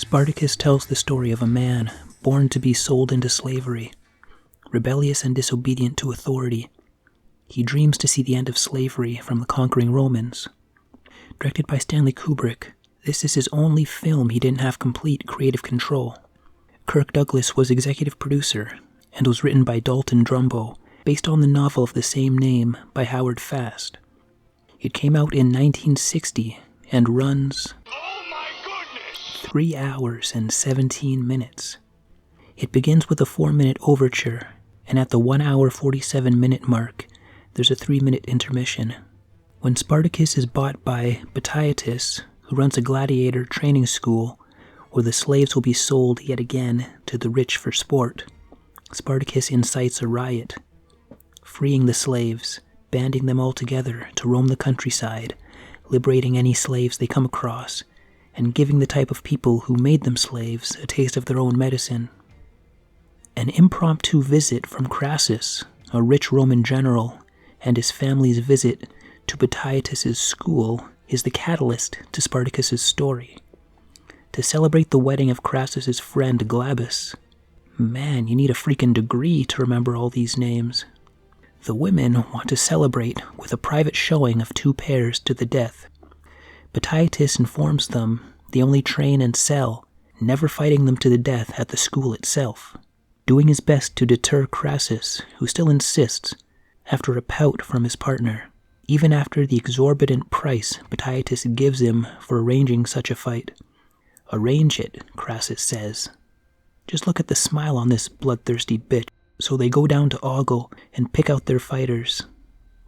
Spartacus tells the story of a man born to be sold into slavery, rebellious and disobedient to authority. He dreams to see the end of slavery from the conquering Romans. Directed by Stanley Kubrick, this is his only film he didn't have complete creative control. Kirk Douglas was executive producer and was written by Dalton Trumbo, based on the novel of the same name by Howard Fast. It came out in 1960 and runs 3 hours and 17 minutes. It begins with a 4-minute overture, and at the 1 hour 47-minute mark, there's a 3-minute intermission. When Spartacus is bought by Spartacus, who runs a gladiator training school where the slaves will be sold yet again to the rich for sport, Spartacus incites a riot, freeing the slaves, banding them all together to roam the countryside, liberating any slaves they come across, and giving the type of people who made them slaves a taste of their own medicine. An impromptu visit from Crassus, a rich Roman general, and his family's visit to Spartacus's school is the catalyst to Spartacus's story. To celebrate the wedding of Crassus's friend Glabus, man, you need a freaking degree to remember all these names. The women want to celebrate with a private showing of 2 pairs to the death. Spartacus informs them they only train and sell, never fighting them to the death at the school itself, doing his best to deter Crassus, who still insists, after a pout from his partner, even after the exorbitant price Spartacus gives him for arranging such a fight. Arrange it, Crassus says. Just look at the smile on this bloodthirsty bitch. So they go down to ogle and pick out their fighters.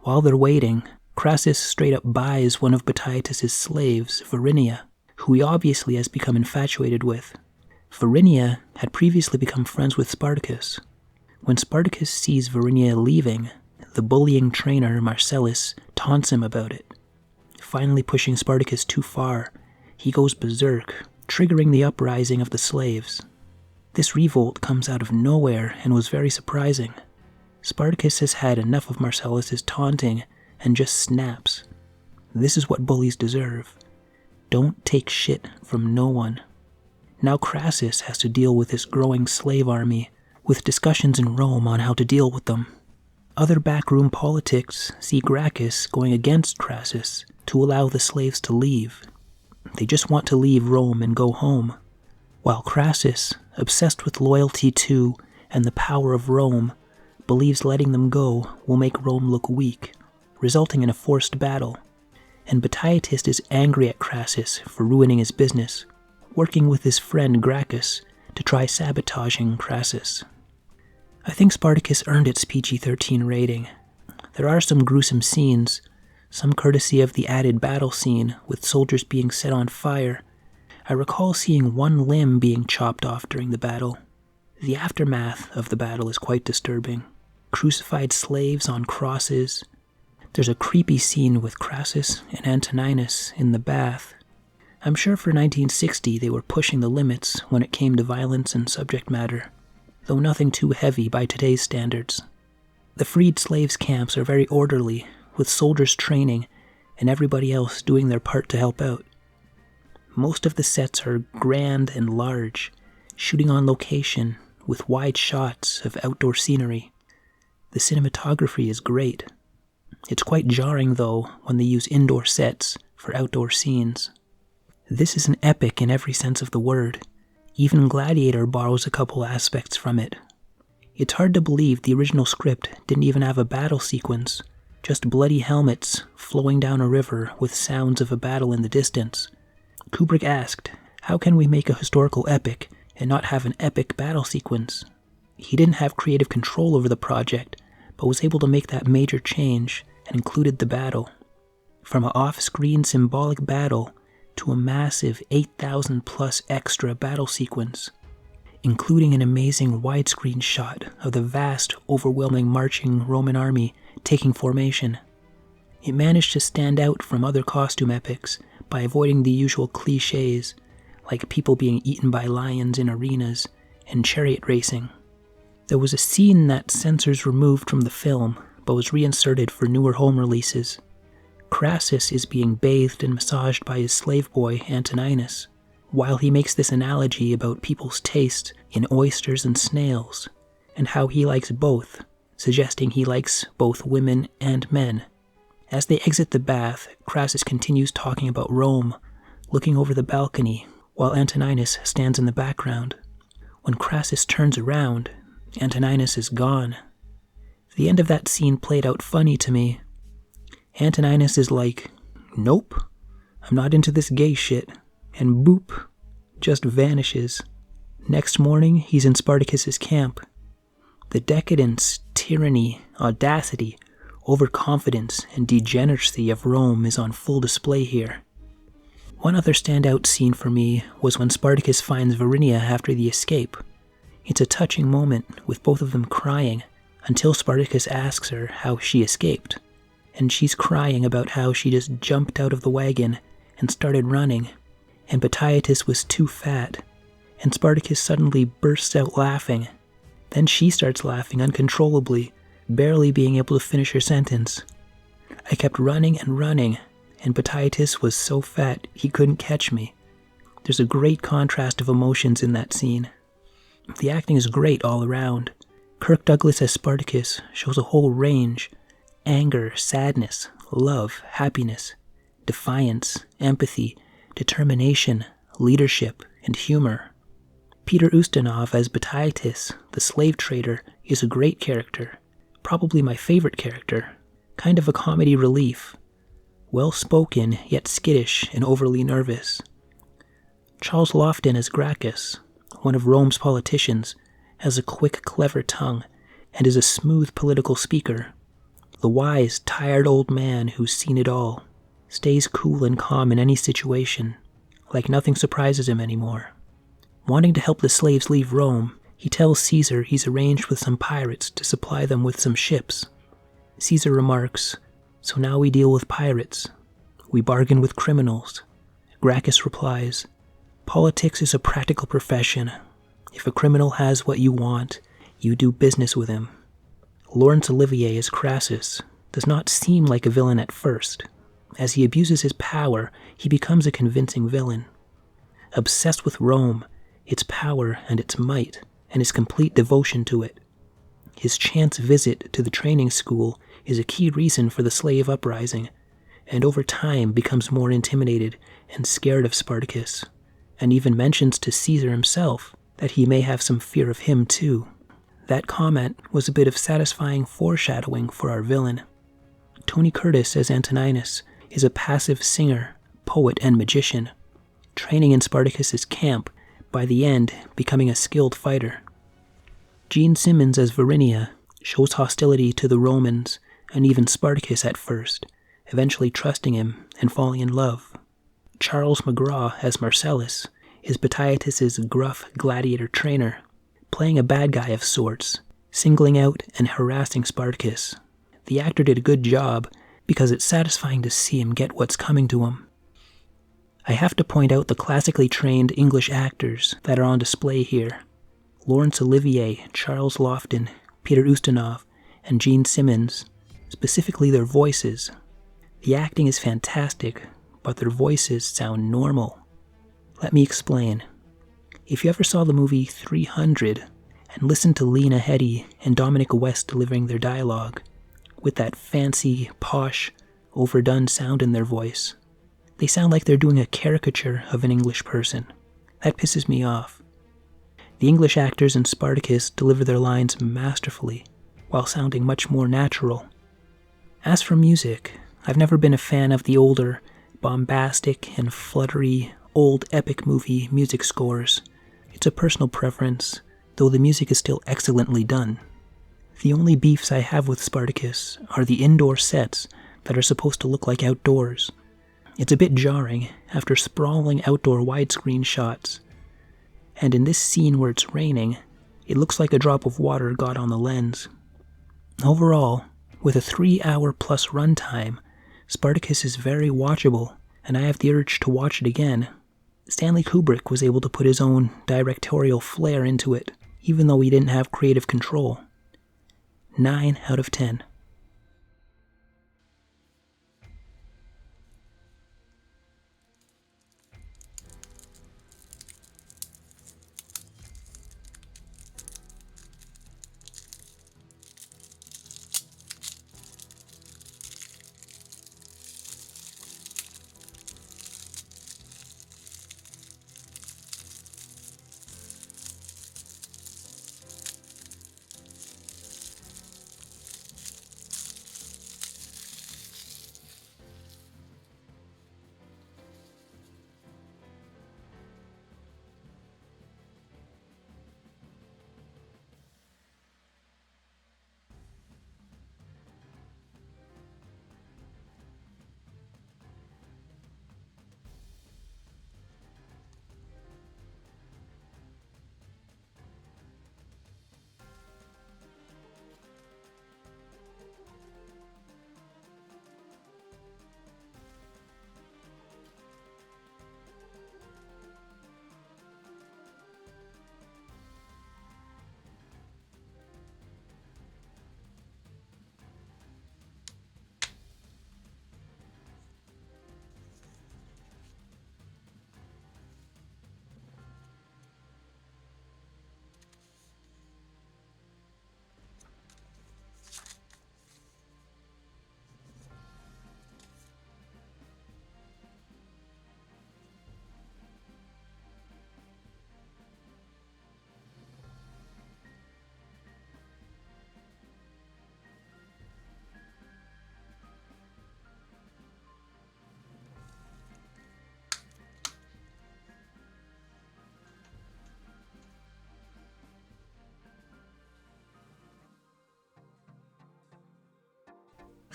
While they're waiting, Crassus straight up buys one of Spartacus's slaves, Varinia, who he obviously has become infatuated with. Varinia had previously become friends with Spartacus. When Spartacus sees Varinia leaving, the bullying trainer Marcellus taunts him about it. Finally pushing Spartacus too far, he goes berserk, triggering the uprising of the slaves. This revolt comes out of nowhere and was very surprising. Spartacus has had enough of Marcellus's taunting and just snaps. This is what bullies deserve. Don't take shit from no one. Now Crassus has to deal with this growing slave army, with discussions in Rome on how to deal with them. Other backroom politics see Gracchus going against Crassus to allow the slaves to leave. They just want to leave Rome and go home. While Crassus, obsessed with loyalty to and the power of Rome, believes letting them go will make Rome look weak, resulting in a forced battle. And Spartacus is angry at Crassus for ruining his business, working with his friend Gracchus to try sabotaging Crassus. I think Spartacus earned its PG-13 rating. There are some gruesome scenes, some courtesy of the added battle scene with soldiers being set on fire. I recall seeing one limb being chopped off during the battle. The aftermath of the battle is quite disturbing. Crucified slaves on crosses. There's a creepy scene with Crassus and Antoninus in the bath. I'm sure for 1960 they were pushing the limits when it came to violence and subject matter, though nothing too heavy by today's standards. The freed slaves' camps are very orderly, with soldiers training and everybody else doing their part to help out. Most of the sets are grand and large, shooting on location with wide shots of outdoor scenery. The cinematography is great. It's quite jarring, though, when they use indoor sets for outdoor scenes. This is an epic in every sense of the word. Even Gladiator borrows a couple aspects from it. It's hard to believe the original script didn't even have a battle sequence, just bloody helmets flowing down a river with sounds of a battle in the distance. Kubrick asked, how can we make a historical epic and not have an epic battle sequence? He didn't have creative control over the project, but was able to make that major change and included the battle. From an off-screen symbolic battle to a massive 8,000 plus extra battle sequence, including an amazing widescreen shot of the vast, overwhelming marching Roman army taking formation. It managed to stand out from other costume epics by avoiding the usual cliches, like people being eaten by lions in arenas and chariot racing. There was a scene that censors removed from the film, but was reinserted for newer home releases. Crassus is being bathed and massaged by his slave boy Antoninus, while he makes this analogy about people's taste in oysters and snails, and how he likes both, suggesting he likes both women and men. As they exit the bath, Crassus continues talking about Rome, looking over the balcony, while Antoninus stands in the background. When Crassus turns around, Antoninus is gone. The end of that scene played out funny to me. Antoninus is like, "Nope, I'm not into this gay shit," and boop, just vanishes. Next morning, he's in Spartacus's camp. The decadence, tyranny, audacity, overconfidence, and degeneracy of Rome is on full display here. One other standout scene for me was when Spartacus finds Varinia after the escape. It's a touching moment, with both of them crying, until Spartacus asks her how she escaped. And she's crying about how she just jumped out of the wagon and started running, and Batiatus was too fat, and Spartacus suddenly bursts out laughing. Then she starts laughing uncontrollably, barely being able to finish her sentence. I kept running and running, and Batiatus was so fat he couldn't catch me. There's a great contrast of emotions in that scene. The acting is great all around. Kirk Douglas as Spartacus shows a whole range: anger, sadness, love, happiness, defiance, empathy, determination, leadership, and humor. Peter Ustinov as Batiatus, the slave trader, is a great character, probably my favorite character, kind of a comedy relief. Well-spoken, yet skittish and overly nervous. Charles Lofton as Gracchus, one of Rome's politicians, has a quick, clever tongue and is a smooth political speaker. The wise, tired old man who's seen it all, stays cool and calm in any situation, like nothing surprises him anymore. Wanting to help the slaves leave Rome, he tells Caesar he's arranged with some pirates to supply them with some ships. Caesar remarks, "So now we deal with pirates. We bargain with criminals." Gracchus replies, "Politics is a practical profession. If a criminal has what you want, you do business with him." Laurence Olivier as Crassus does not seem like a villain at first. As he abuses his power, he becomes a convincing villain. Obsessed with Rome, its power and its might, and his complete devotion to it. His chance visit to the training school is a key reason for the slave uprising, and over time becomes more intimidated and scared of Spartacus, and even mentions to Caesar himself that he may have some fear of him too. That comment was a bit of satisfying foreshadowing for our villain. Tony Curtis as Antoninus is a passive singer, poet, and magician, training in Spartacus's camp, by the end becoming a skilled fighter. Gene Simmons as Varinia shows hostility to the Romans and even Spartacus at first, eventually trusting him and falling in love. Charles McGraw as Marcellus is Batiatus's gruff gladiator trainer, playing a bad guy of sorts, singling out and harassing Spartacus. The actor did a good job because it's satisfying to see him get what's coming to him. I have to point out the classically trained English actors that are on display here. Laurence Olivier, Charles Lofton, Peter Ustinov, and Gene Simmons, specifically their voices. The acting is fantastic, but their voices sound normal. Let me explain. If you ever saw the movie 300 and listened to Lena Headey and Dominic West delivering their dialogue, with that fancy, posh, overdone sound in their voice, they sound like they're doing a caricature of an English person. That pisses me off. The English actors in Spartacus deliver their lines masterfully, while sounding much more natural. As for music, I've never been a fan of the older, bombastic and fluttery, old epic movie music scores. It's a personal preference, though the music is still excellently done. The only beefs I have with Spartacus are the indoor sets that are supposed to look like outdoors. It's a bit jarring after sprawling outdoor widescreen shots. And in this scene where it's raining, it looks like a drop of water got on the lens. Overall, with a 3-hour-plus runtime, Spartacus is very watchable, and I have the urge to watch it again. Stanley Kubrick was able to put his own directorial flair into it, even though he didn't have creative control. 9 out of 10.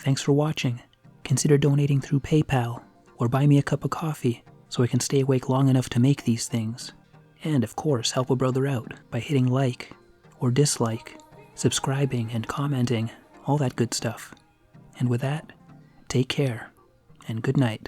Thanks for watching. Consider donating through PayPal or buy me a cup of coffee so I can stay awake long enough to make these things. And of course, help a brother out by hitting like or dislike, subscribing and commenting, all that good stuff. And with that, take care and good night.